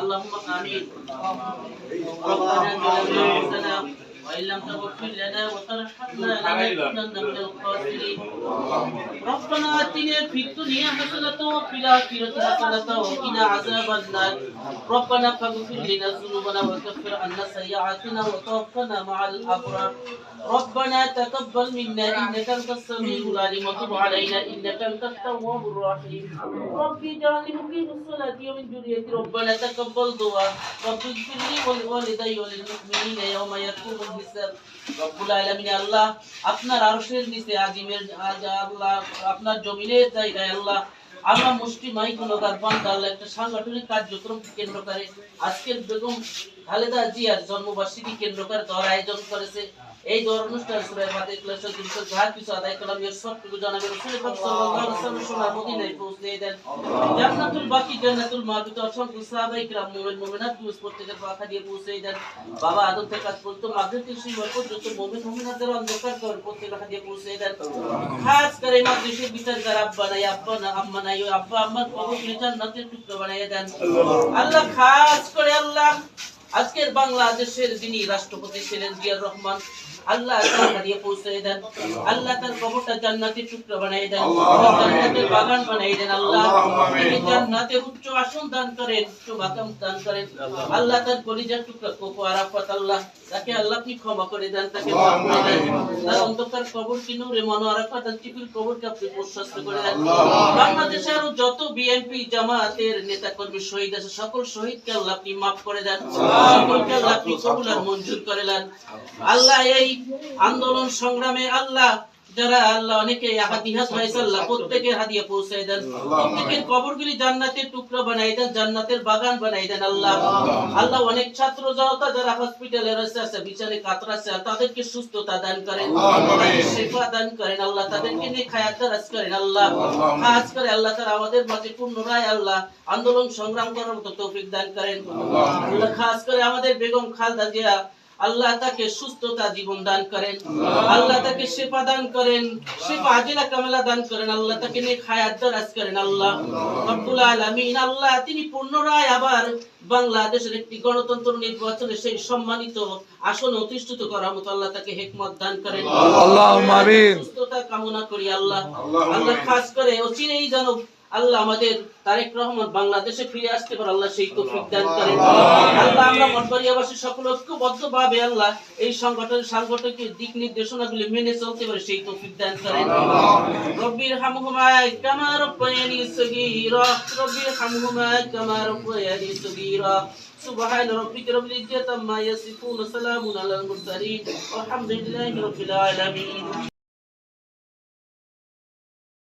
اللهم آمين. ربنا وإن لم تغفر لنا وترحمنا لنكونن من الخاسرين. ربنا آتنا في الدنيا حسنة وفي الآخرة حسنة وقنا عذاب النار. ربنا فاغفر لنا ذنوبنا وكفر عنا سيئاتنا وتوفنا مع الأبرار. ربنا تقبل منا إنك أنت السميع العليم وتب علينا إنك أنت التواب الرحيم. ربي اجعلني مقيم الصلاة ومن ذريتي. ربنا تقبل دعاء. رب اغفر لي ولوالدي وللمؤمنين يوم يقوم الحساب. রব্বুল আলামিন আল্লাহ আপনার আরশের নিচে আজিমের আল্লাহ আপনার জমিনের জায়গায় আল্লাহ আমরা মুসলিমাই গুণগার বান্দা আল্লাহ একটা সাংগঠনিক কার্যক্রম কেন্দ্র করে আজকের বেগম খালেদা জিয়ার জন্মবার্ষিকী কেন্দ্র করে দর আয়োজন করেছে। এই দর অনুষ্ঠান সূরা ফাতিহা ক্লাসের দিনকে যার কিছু আদায় করলাম এর সবটুকু জানাবে রাসূল পাক সাল্লাল্লাহু আলাইহি ওয়াসাল্লাম সোনার মদিনায় পৌঁছে দেন। জান্নাতুল বাকি জান্নাতুল মাবিত অসংখ্য সাহাবায়ে কিরাম মুমিন মুমিনাত প্রত্যেকের পাখা দিয়ে পৌঁছে দেন। বাবা আদম থেকে কাজ করতে মাগরিব থেকে শুরু পর্যন্ত মুমিন মুমিনাতদের অন্ধকার করে প্রত্যেকের পাখা দিয়ে পৌঁছে দেন। খাস করে মাদ্রাসার বিচারকার আব্বা নাই আব্বা না আম্মা নাই আব্বা আম্মার কবরে জান্নাতের টুকরা বানিয়ে দেন। আল্লাহ খাস করে আল্লাহ আজকের বাংলাদেশের যিনি রাষ্ট্রপতি ছিলেন জিয়াউর রহমান আল্লাহ তাআলা দিয়ে পৌঁছে দেন। আল্লাহ তার কবরটা জান্নাতের টুকরা বানিয়ে দেন, জান্নাতের বাগান বানিয়ে দেন। আল্লাহ তিনি জান্নাতে উচ্চ আসন দান করেন, উচ্চ মাকাম দান করেন। আল্লাহ তার কলিজার টুকরা কোকো আরাফাত আল্লাহ তাকে আল্লাহ আপনি ক্ষমা করে দেন, তাকে মাফ করে দেন। তার অন্ধকার কবর কি নূরে মনো আরাফাত আর টিপির কবরকে আপনি প্রশস্ত করে দেন। বাংলাদেশের আরো যত বিএনপি জামায়াতের নেতা কর্মী শহীদ আছে সকল শহীদকে আল্লাহ আপনি মাফ করে দেন, সকলকে আল্লাহ আপনি কবুল আর মঞ্জুর করে দেন। আল্লাহ এই আন্দোলন সংগ্রামে আল্লাহ যারা আল্লাহ অনেকে হাদিয়াত পাইছে আল্লাহ প্রত্যেকের হাদিয়া পৌঁছে দেন, প্রত্যেকের কবরগুলি জান্নাতের টুকরা বানাই দেন, জান্নাতের বাগান বানাই দেন। আল্লাহ আল্লাহ অনেক ছাত্র জনতা যারা হসপিটালে রয়েছে আছে বিচারে কাতরাছে তাদেরকে সুস্থতা দান করেন, শিফা দান করেন। আল্লাহ তাদেরকে নিয়ে খায়াত দারাজ করেন। আল্লাহ খাস করে আল্লাহ তাআলা আমাদের মাঝে পুনরায় আল্লাহ আন্দোলন সংগ্রাম করার মতো তৌফিক দান করেন। আল্লাহ খাস করে আমাদের বেগম খালেদা জিয়া আল্লাহ তাকে সুস্থতা জীবন দান করেন, আল্লাহ তাকে শিফা দান করেন, শিফা আজিলা কামেলা দান করেন। আল্লাহ তাকে নেক হায়াত দারাজ করেন। আল্লাহ রব্বুল আলামিন আল্লাহ তিনি পুনরায় আবার বাংলাদেশের একটি গণতন্ত্র নির্বাচনে সেই সম্মানিত আসনে অধিষ্ঠিত করার মতো আল্লাহ তাকে হিকমত দান করেন। আল্লাহুম্মা আমিন। সুস্থতা কামনা করি আল্লাহ। আল্লাহ খাস করে অচিরেই যেন আল্লাহ আমাদের তারেক রহমান বাংলাদেশে ফিরে আসতে পারে, আল্লাহ সেই তৌফিক দান করেন। আল্লাহ আমরা মঠবাড়িয়াবাসী সকল ঐক্যবদ্ধভাবে আল্লাহ এই সাংগঠনিক দিক নির্দেশনাগুলি মেনে চলতে পারে সেই তৌফিক দান করেন। রব্বির হামহুমা কামা রাব্বায়ানি সগীরা, রব্বির হামহুমা কামা রাব্বায়ানি সগীরা। সুবহান রাব্বিকা রাব্বিল ইজ্জাতি আম্মা ইয়াসিফুন, সালামুন আলাল মুরসালিন, আলহামদুলিল্লাহি রাব্বিল আলামিন।